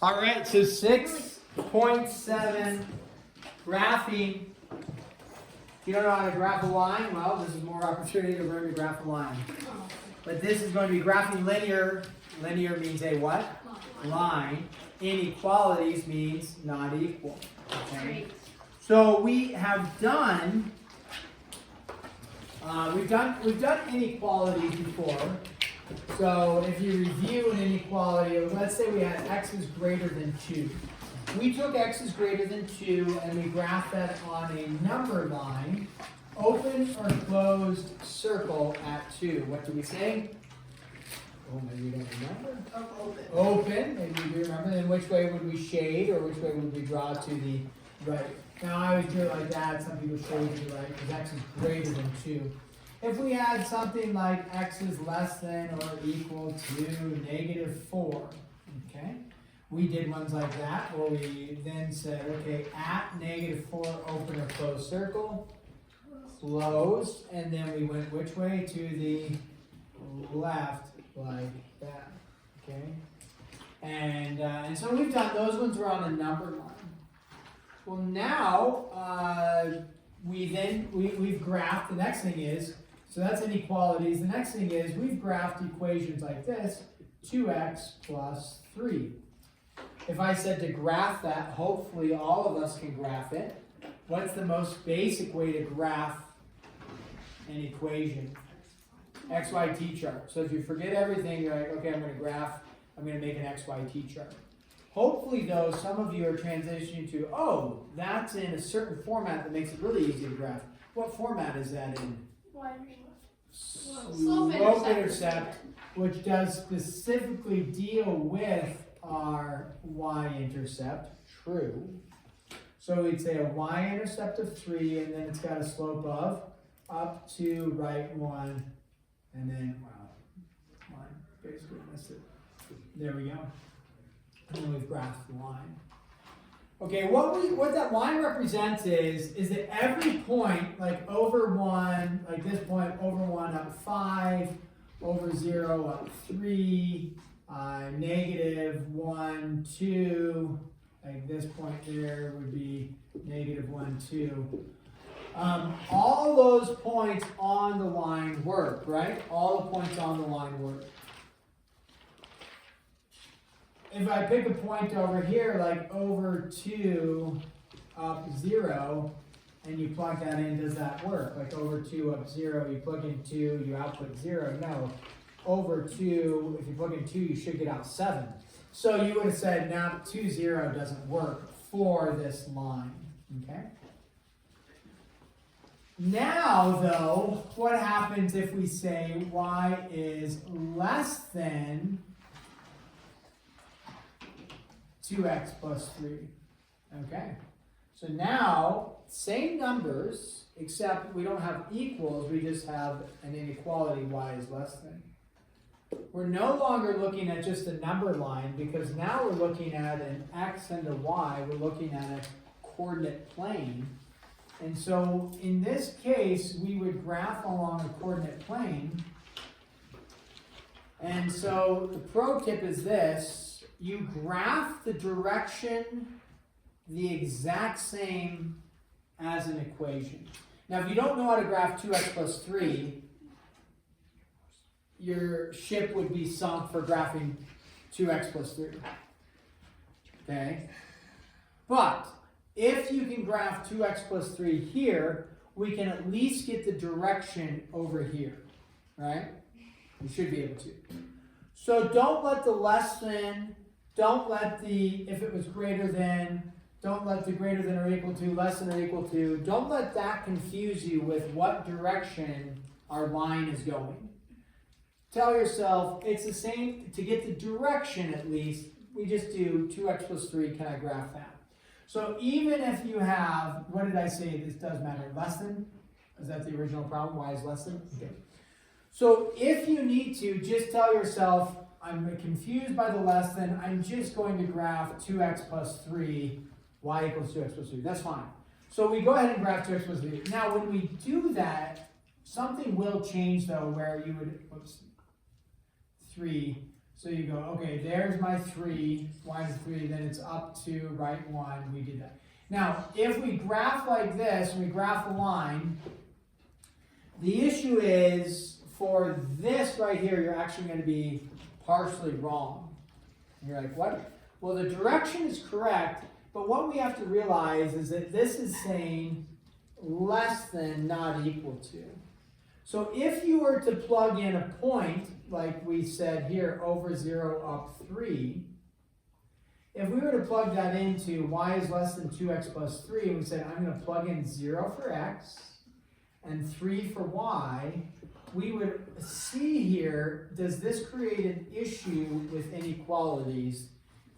All right, so 6.7 graphing. If you don't know how to graph a line, well, this is more opportunity to learn to graph a line. But this is going to be graphing linear. Linear means a what? Line. Inequalities means not equal. Okay. So we have done. We've done inequalities before. So if you review an inequality, let's say we had x is greater than 2. We took x is greater than 2 and we graphed that on a number line, open or closed circle at 2. What do we say? Oh, maybe we don't remember. Open. Open, maybe we do remember. Then which way would we shade or which way would we draw to the right? Now I always do it like that. Some people shade to the right because x is greater than 2. If we had something like x is less than or equal to -4, okay? We did ones like that where we then said, okay, at -4, open or close circle, closed, and then we went which way? To the left, like that, okay? And so we've done, those ones were on a number line. Well now, we've graphed, the next thing is, so that's inequalities. The next thing is we've graphed equations like this, 2x plus 3. If I said to graph that, hopefully all of us can graph it. What's the most basic way to graph an equation? XYT chart. So if you forget everything, you're like, okay, I'm going to make an XYT chart. Hopefully though, some of you are transitioning to, oh, that's in a certain format that makes it really easy to graph. What format is that in? Slope-intercept, which does specifically deal with our y-intercept, true. So we'd say a y-intercept of 3, and then it's got a slope of up to right 1, and then, wow, line, basically missed it. There we go. And then we've graphed the line. Okay, what that line represents is that every point, like over 1, like this point, over 1 up 5, over 0 up 3, -1, 2, like this point there would be -1, 2. All those points on the line work, right? All the points on the line work. If I pick a point over here, like over 2 up 0, and you plug that in, does that work? Like over 2 up 0, you plug in 2, you output 0. No. Over 2, if you plug in 2, you should get out 7. So you would have said, now 2, 0 doesn't work for this line. Okay? Now, though, what happens if we say y is less than 2x plus 3. Okay, so now, same numbers, except we don't have equals, we just have an inequality, y is less than. We're no longer looking at just a number line, because now we're looking at an x and a y, we're looking at a coordinate plane. And so, in this case, we would graph along a coordinate plane. And so, the pro tip is this. You graph the direction the exact same as an equation. Now, if you don't know how to graph 2x plus 3, your ship would be sunk for graphing 2x plus 3. Okay? But, if you can graph 2x plus 3 here, we can at least get the direction over here. Right? You should be able to. So, don't let the less than, don't let the, if it was greater than, don't let the greater than or equal to, less than or equal to, don't let that confuse you with what direction our line is going. Tell yourself, it's the same, to get the direction at least, we just do 2x plus 3, can I graph that? So even if you have, what did I say, this does matter, less than? Is that the original problem, y is less than? Okay. So if you need to, just tell yourself, I'm confused by the less than, I'm just going to graph 2x plus 3, y equals 2x plus 3. That's fine. So we go ahead and graph 2x plus 3. Now when we do that, something will change though, where you would, 3, So you go, okay, there's my 3, y is 3, then it's up to right 1, we did that. Now, if we graph like this, and we graph a line, the issue is, for this right here, you're actually going to be partially wrong. And you're like, what? Well, the direction is correct, but what we have to realize is that this is saying less than, not equal to. So if you were to plug in a point, like we said here, over 0 up 3, if we were to plug that into y is less than 2x plus 3, and we said I'm going to plug in 0 for x and 3 for y, we would see here, does this create an issue with inequalities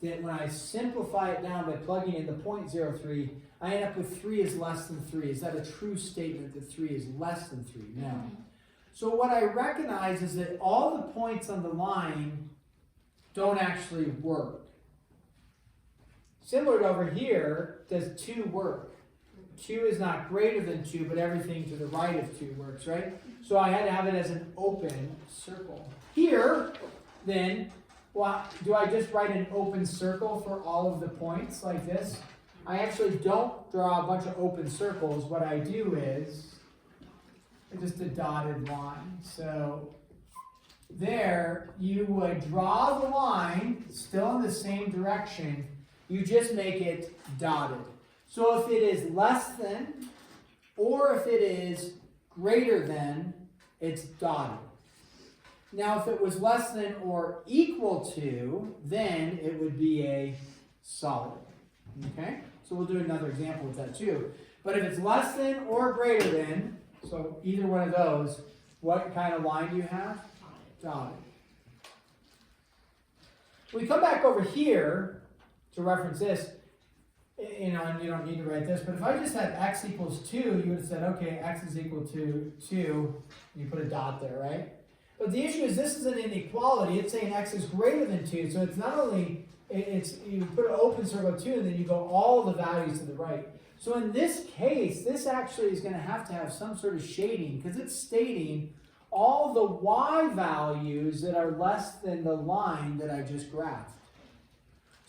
that when I simplify it down by plugging in the 0.03, I end up with 3 is less than 3. Is that a true statement that 3 is less than 3? No. So what I recognize is that all the points on the line don't actually work. Similar to over here, does 2 work? 2 is not greater than 2, but everything to the right of 2 works, right? So I had to have it as an open circle. Here, then, well, do I just write an open circle for all of the points like this? I actually don't draw a bunch of open circles. What I do is just a dotted line. So there, you would draw the line still in the same direction. You just make it dotted. So if it is less than, or if it is greater than, it's dotted. Now, if it was less than or equal to, then it would be a solid. Okay? So we'll do another example with that too. But if it's less than or greater than, so either one of those, what kind of line do you have? Dotted. We come back over here to reference this, and you don't need to write this, but if I just had x equals 2, you would have said, okay, x is equal to 2, and you put a dot there, right? But the issue is this is an inequality. It's saying x is greater than 2, so it's not only, you put an open circle 2, and then you go all the values to the right. So in this case, this actually is going to have some sort of shading, because it's stating all the y values that are less than the line that I just graphed.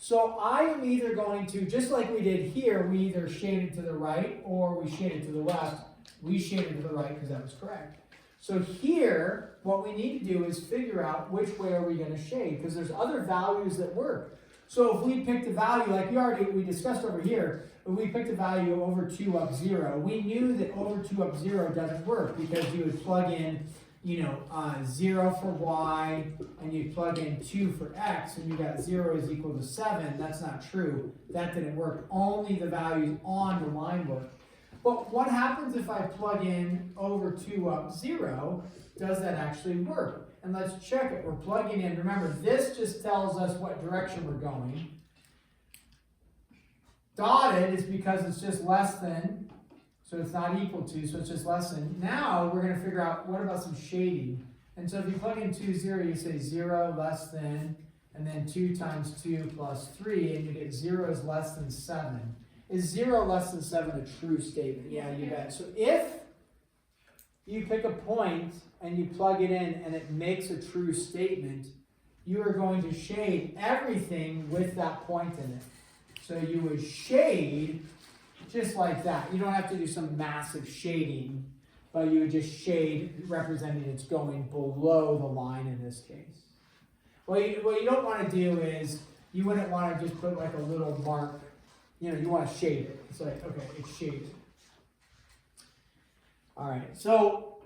So I am either going to, just like we did here, we either shade it to the right or we shade it to the left. We shaded to the right because that was correct. So here, what we need to do is figure out which way are we going to shade, because there's other values that work. So if we picked a value, like we discussed over here, if we picked a value over 2 up 0, we knew that over 2 up 0 doesn't work, because you would plug in 0 for y, and you plug in 2 for x, and you got 0 is equal to 7. That's not true. That didn't work. Only the values on the line work. But what happens if I plug in over 2 up 0? Does that actually work? And let's check it. We're plugging in. Remember, this just tells us what direction we're going. Dotted is because it's just less than, so it's not equal to, so it's just less than. Now we're going to figure out, what about some shading? And so if you plug in 2, 0, you say 0 less than, and then 2 times 2 plus 3, and you get 0 is less than 7. Is 0 less than 7 a true statement? Yeah, you bet. So if you pick a point and you plug it in and it makes a true statement, you are going to shade everything with that point in it. So you would shade just like that. You don't have to do some massive shading, but you would just shade representing it's going below the line in this case. What you don't want to do is, you wouldn't want to just put like a little mark. You want to shade it. It's like, okay, it's shaded. All right, so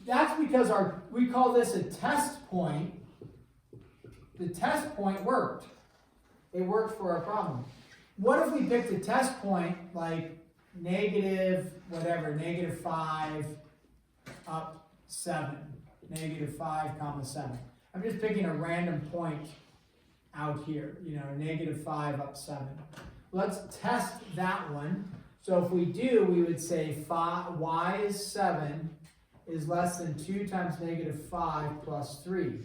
that's because we call this a test point. The test point worked. It worked for our problem. What if we picked a test point like negative 5 up 7, negative 5 comma 7. I'm just picking a random point out here, negative 5 up 7. Let's test that one. So if we do, we would say y is 7 is less than 2 times negative 5 plus 3.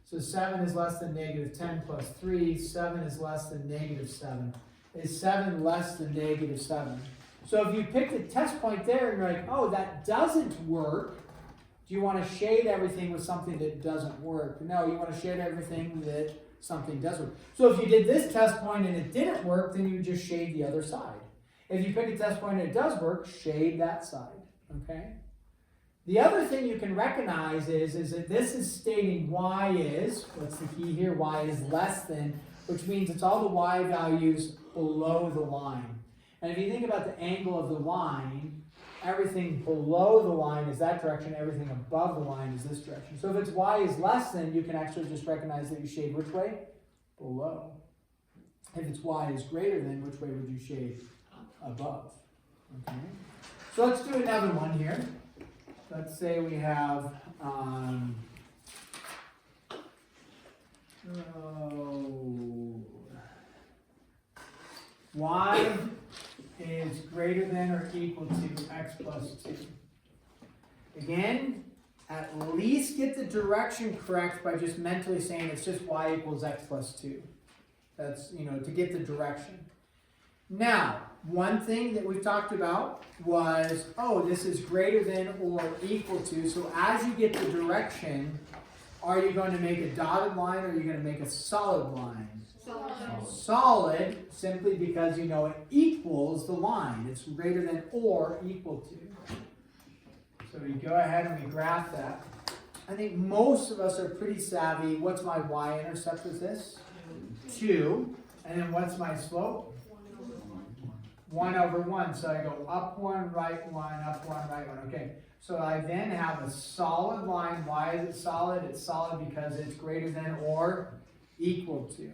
So 7 is less than negative 10 plus 3. 7 is less than negative 7. Is 7 less than negative 7? So if you pick the test point there and you're like, oh, that doesn't work, Do you want to shade everything with something that doesn't work? No, you want to shade everything that something does work. So if you did this test point and it didn't work, then you would just shade the other side. If you pick a test point and it does work, shade that side, okay? The other thing you can recognize is that this is stating y is, what's the key here? Y is less than, which means it's all the y values below the line. And if you think about the angle of the line, everything below the line is that direction, everything above the line is this direction. So if it's y is less than, you can actually just recognize that you shade which way? Below. If it's y is greater than, which way would you shade? Above. Okay. So let's do another one here. Let's say we have y is greater than or equal to x plus 2. Again, at least get the direction correct by just mentally saying it's just y equals x plus 2. That's, to get the direction. Now, one thing that we've talked about was, this is greater than or equal to. So as you get the direction, are you going to make a dotted line or are you going to make a solid line? Solid, simply because it equals the line. It's greater than or equal to. So we go ahead and we graph that. I think most of us are pretty savvy. What's my y-intercept with this? 2. And then what's my slope? 1 over 1. So I go up 1, right 1, up 1, right 1. Okay. So I then have a solid line. Why is it solid? It's solid because it's greater than or equal to.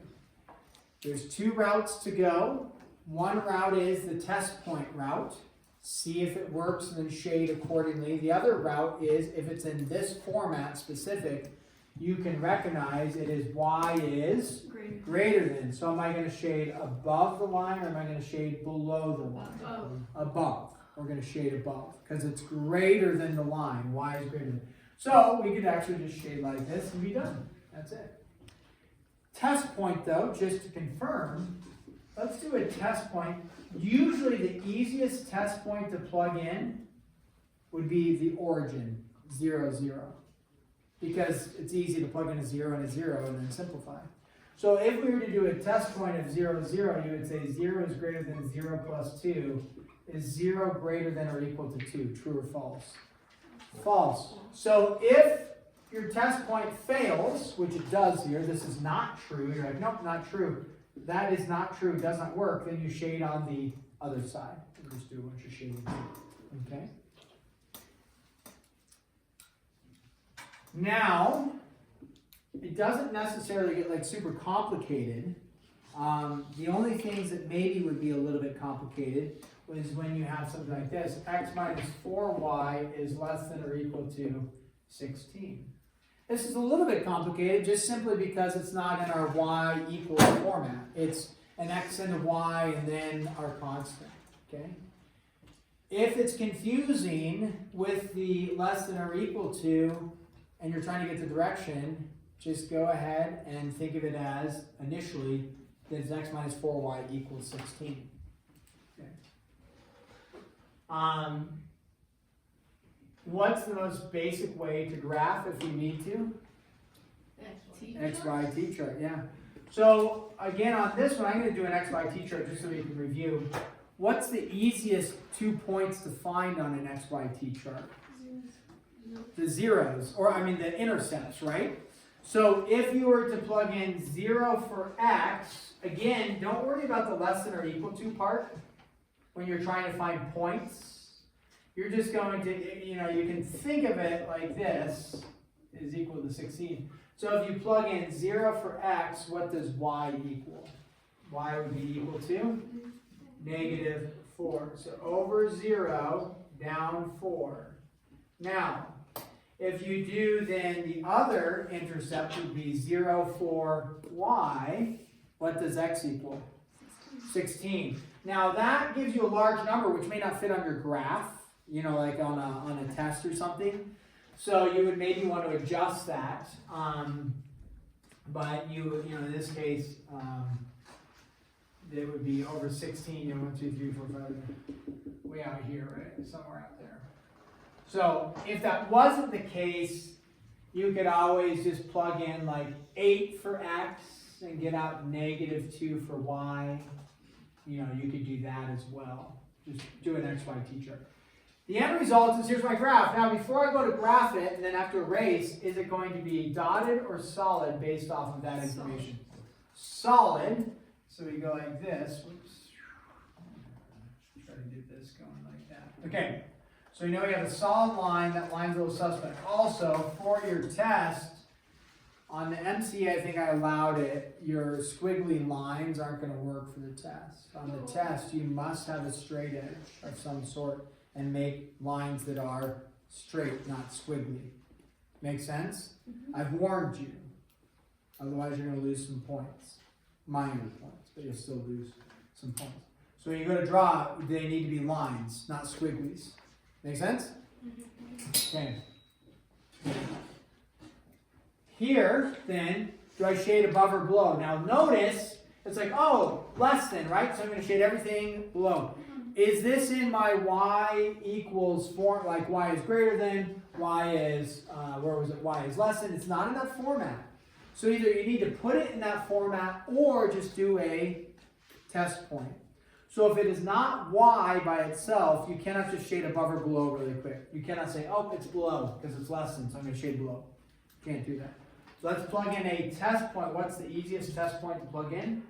There's 2 routes to go. One route is the test point route. See if it works and then shade accordingly. The other route is, if it's in this format specific, you can recognize it is y is greater than. So am I going to shade above the line or am I going to shade below the line? Above. We're going to shade above because it's greater than the line. Y is greater than. So we could actually just shade like this and be done. That's it. Test point though, just to confirm, let's do a test point. Usually the easiest test point to plug in would be the origin, 0, 0. Because it's easy to plug in a 0 and a 0 and then simplify. So if we were to do a test point of 0, 0, you would say 0 is greater than 0 plus 2. Is 0 greater than or equal to 2? True or false? False. So if your test point fails, which it does here, this is not true. You're like, nope, not true. That is not true, doesn't work. Then you shade on the other side. We'll just do a bunch of shading. Okay. Now, it doesn't necessarily get super complicated. The only things that maybe would be a little bit complicated was when you have something like this. X minus 4y is less than or equal to 16. This is a little bit complicated just simply because it's not in our y equals format. It's an x and a y and then our constant, okay? If it's confusing with the less than or equal to, and you're trying to get the direction, just go ahead and think of it as, initially, that it's x minus 4y equals 16. Okay. What's the most basic way to graph if we need to? XYT chart, yeah. So again, on this one, I'm going to do an XYT chart just so we can review. What's the easiest 2 points to find on an XYT chart? The zeros, or the intercepts, right? So if you were to plug in 0 for x, again, don't worry about the less than or equal to part when you're trying to find points. You're just going to, you can think of it like this is equal to 16. So if you plug in 0 for x, what does y equal? Y would be equal to negative 4. So over 0, down 4. Now, if you do then the other intercept would be 0 for y, what does x equal? 16. Now that gives you a large number which may not fit on your graph, like on a test or something. So you would maybe want to adjust that. But in this case, it would be over 16, 1, 2, 3, 4, 5, way out here, right? Somewhere out there. So if that wasn't the case, you could always just plug in like 8 for x and get out -2 for y. You know, you could do that as well. Just do an XY t-chart. The end result is, here's my graph. Now, before I go to graph it and then have to erase, is it going to be dotted or solid based off of that information? Solid. So we go like this. Whoops. Try to get this going like that. Okay. So you know we have a solid line. That line's a little suspect. Also, for your test, on the MC, I think I allowed it, your squiggly lines aren't going to work for the test. On the test, you must have a straight edge of some sort and make lines that are straight, not squiggly. Make sense? I've warned you. Otherwise, you're going to lose some points. Minor points, but you'll still lose some points. So when you go to draw, they need to be lines, not squigglies. Make sense? Okay. Here, then, do I shade above or below? Now notice, it's like, oh, less than, right? So I'm going to shade everything below. Is this in my y equals form, like y is greater than, y is, where was it, y is less than? It's not in that format. So either you need to put it in that format or just do a test point. So if it is not y by itself, you cannot just shade above or below really quick. You cannot say, oh, it's below because it's less than, so I'm going to shade below. Can't do that. So let's plug in a test point. What's the easiest test point to plug in?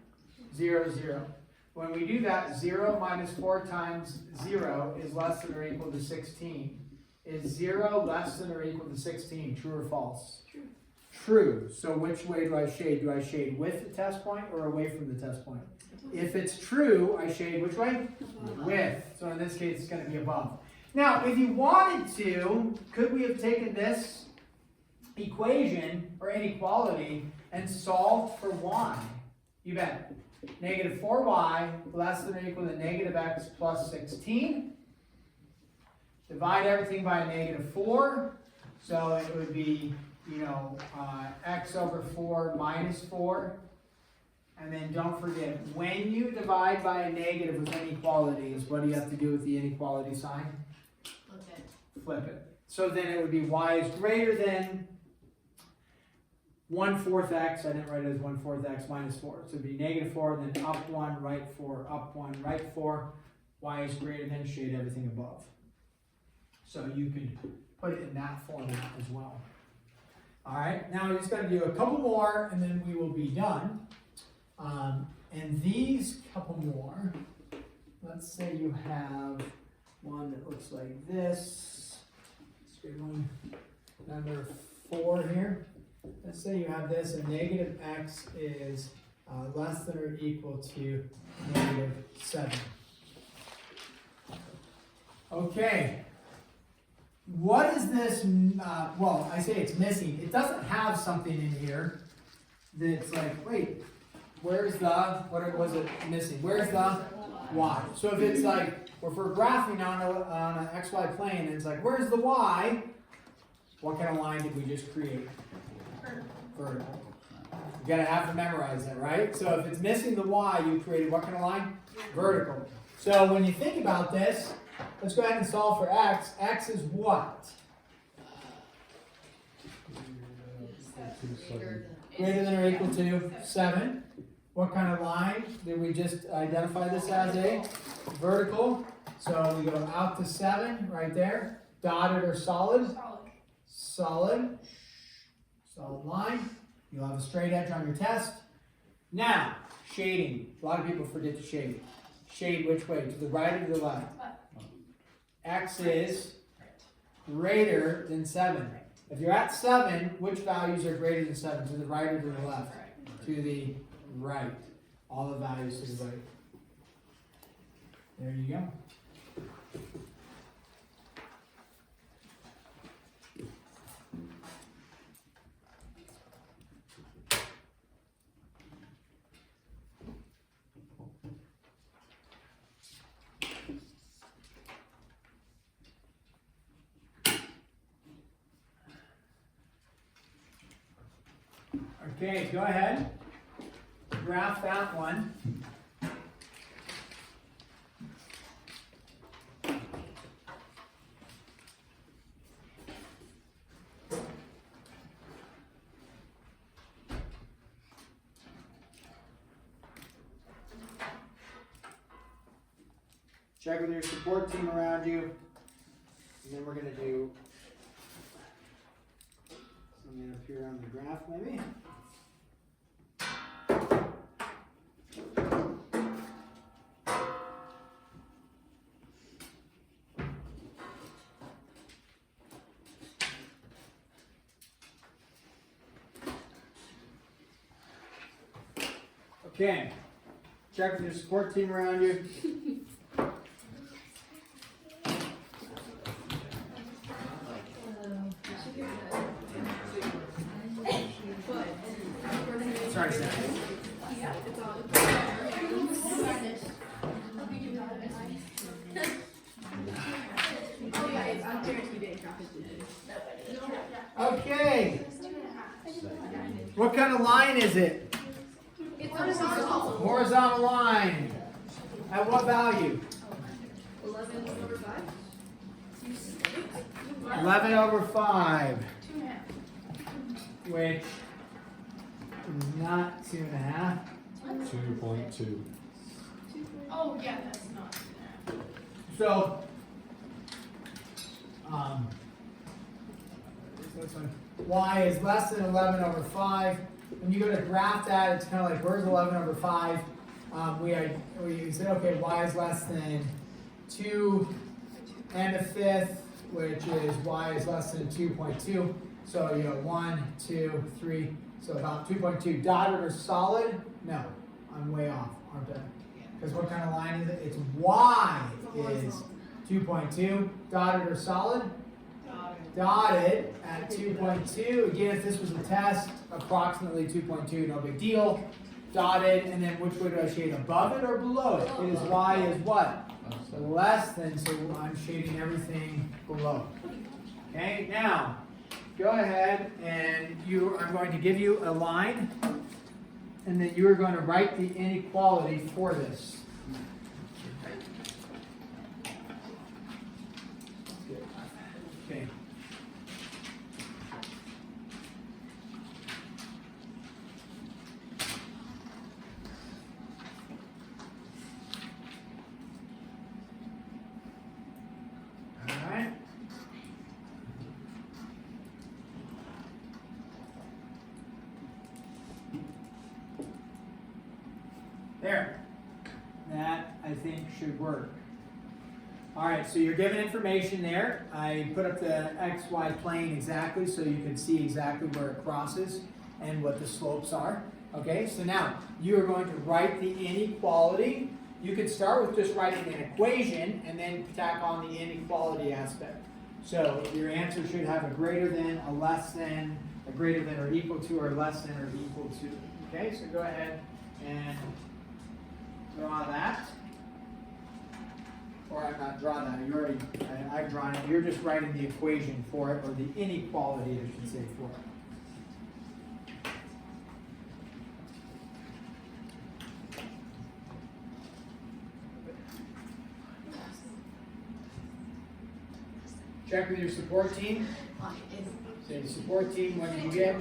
0, 0. When we do that, 0 minus 4 times 0 is less than or equal to 16. Is 0 less than or equal to 16? True or false? True. True. So which way do I shade? Do I shade with the test point or away from the test point? If it's true, I shade which way? With. So in this case, it's going to be above. Now, if you wanted to, could we have taken this equation or inequality and solved for y? You bet. -4y less than or equal to -x plus 16. Divide everything by -4. So it would be, x over 4 minus 4. And then don't forget, when you divide by a negative with inequalities, what do you have to do with the inequality sign? Flip it. Flip it. So then it would be y is greater than 1/4 x. I didn't write it as 1/4 x minus 4. So it would be -4, then up 1, right 4, up 1, right 4. Y is greater than, shade everything above. So you could put it in that format as well. All right, now we're just going to do a couple more and then we will be done. And these couple more, let's say you have one that looks like this. Let's get one, number 4 here. Let's say you have this, and -x is less than or equal to -7. Okay. What is this? Well, I say it's missing. It doesn't have something in here that's like, wait, where's the, what was it missing? Where's the y? So if it's like, if we're graphing on an xy plane, and it's like, where's the y? What kind of line did we just create? Vertical. You gotta have to memorize that, right? So if it's missing the y, you created what kind of line? Vertical. So when you think about this, let's go ahead and solve for x. X is what? Greater than or equal to 7. What kind of line did we just identify this as? A vertical. So we go out to 7 right there. Dotted or solid? Solid. Solid line. You'll have a straight edge on your test. Now, shading. A lot of people forget to shade. Shade which way? To the right or to the left? X is greater than 7. If you're at 7, which values are greater than 7? To the right or to the left? To the right. All the values to the right. There you go. Okay, go ahead. Graph that one. Check with your support team around you. And then we're going to do something up here on the graph maybe. Okay, check with your support team around you. Sorry, Sam. Okay. What kind of line is it? It's horizontal. Horizontal line. At what value? 11/5. 11/5. Which is not 2.5. 2.2. Oh, yeah, that's not. So, y is less than 11/5. When you go to graph that, it's kind of like, where's 11/5? We said, okay, y is less than 2 and a fifth, which is y is less than 2.2. So, 1, 2, 3, so about 2.2. Dotted or solid? No, I'm way off, aren't I? Because what kind of line is it? It's y is 2.2. Dotted or solid? Dotted at 2.2. Again, if this was a test, approximately 2.2, no big deal. Dotted, and then which way do I shade? Above it or below it? It is y is what? Less than, so I'm shading everything below. Okay, now, go ahead and I'm going to give you a line, and then you're going to write the inequality for this. Okay. All right. There. That, I think, should work. All right, so you're given information there. I put up the XY plane exactly so you can see exactly where it crosses and what the slopes are. Okay, so now you are going to write the inequality. You could start with just writing an equation and then tack on the inequality aspect. So your answer should have a greater than, a less than, a greater than or equal to, or less than or equal to. Okay, so go ahead and draw that. Or I'm not drawing that, I've drawn it. You're just writing the equation for it, or the inequality, I should say, for it. Check with your support team. Say support team, what did you get?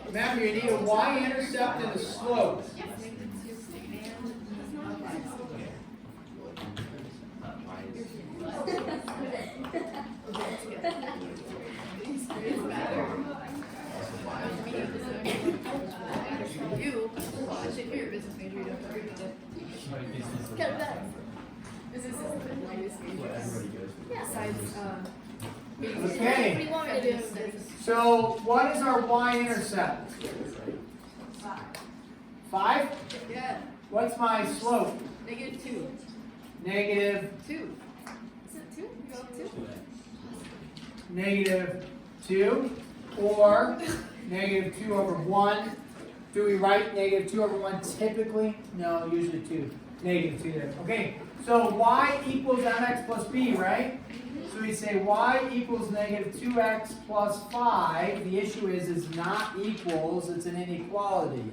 Remember, you need a y-intercept and a slope. Okay. What do you want me to do? So what is our y-intercept? 5? Yeah. What's my slope? -2. Negative 2. Is it 2? You go up 2? negative 2, or negative 2 over 1. Do we write negative 2 over 1 typically? No, usually 2. Negative 2 there. Okay, so y equals mx plus b, right? So we say y equals negative 2x plus 5. The issue is not equals, it's an inequality.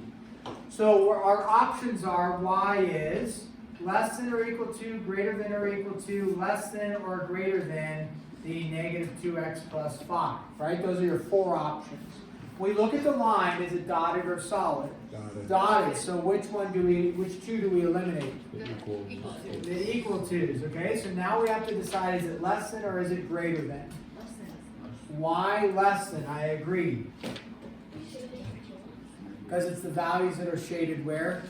So our options are y is less than or equal to, greater than or equal to, less than or greater than the negative 2x plus 5, right? Those are your 4 options. we look at the line, is it dotted or solid? Dotted. Dotted, so which two do we eliminate? The equal. Equal to. The equal twos, okay? So now we have to decide, is it less than or is it greater than? Why less than? I agree. Because it's the values that are shaded where?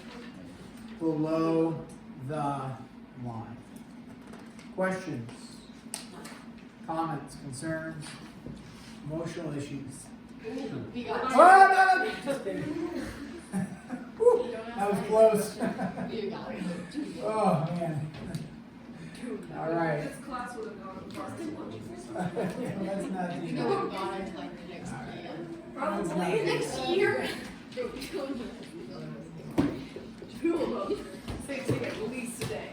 Below the line. Questions? Comments? Concerns? Emotional issues? We got Oh, no, no, just kidding. Whew, that was close. You got it. Oh, man. All right. This class would have gone far too much. Let's not do You that. know, we're gone into like the next year. Probably Next year? two of them. Say take at least a day.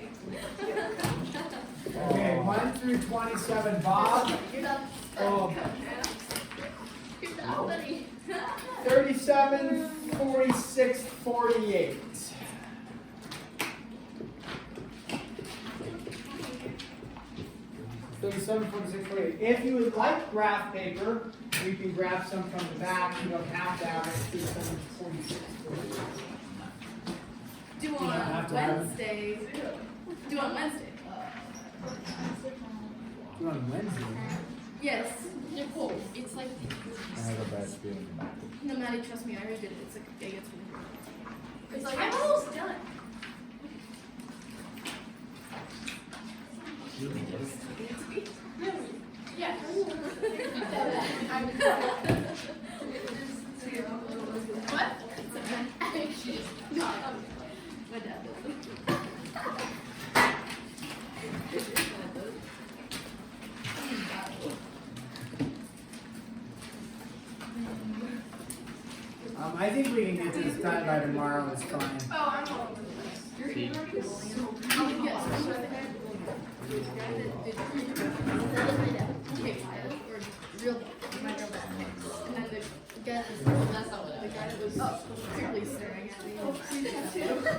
Okay, 1 through 27, Bob. You're done. Oh, You're done, buddy. 37, 46, 48. If you would like graph paper, you can grab some from the back. You don't have to have it. 37, 46, 48. Do You don't have on to have it. Wednesday. Do on Wednesday. Do on Wednesday. Yes. They're cold. It's like, I have a bad feeling about it. no, Maddie, trust me, I already did it. It's like, yeah, it's really good. It's like I'm almost done. Yeah. What? No, my dad does. I think we can get this done by tomorrow. It's fine. Oh, I'm all over the place. Your handwriting is so good. Yes. Okay, or real, my real dad. And then the guy that was, the guy that was clearly staring at me.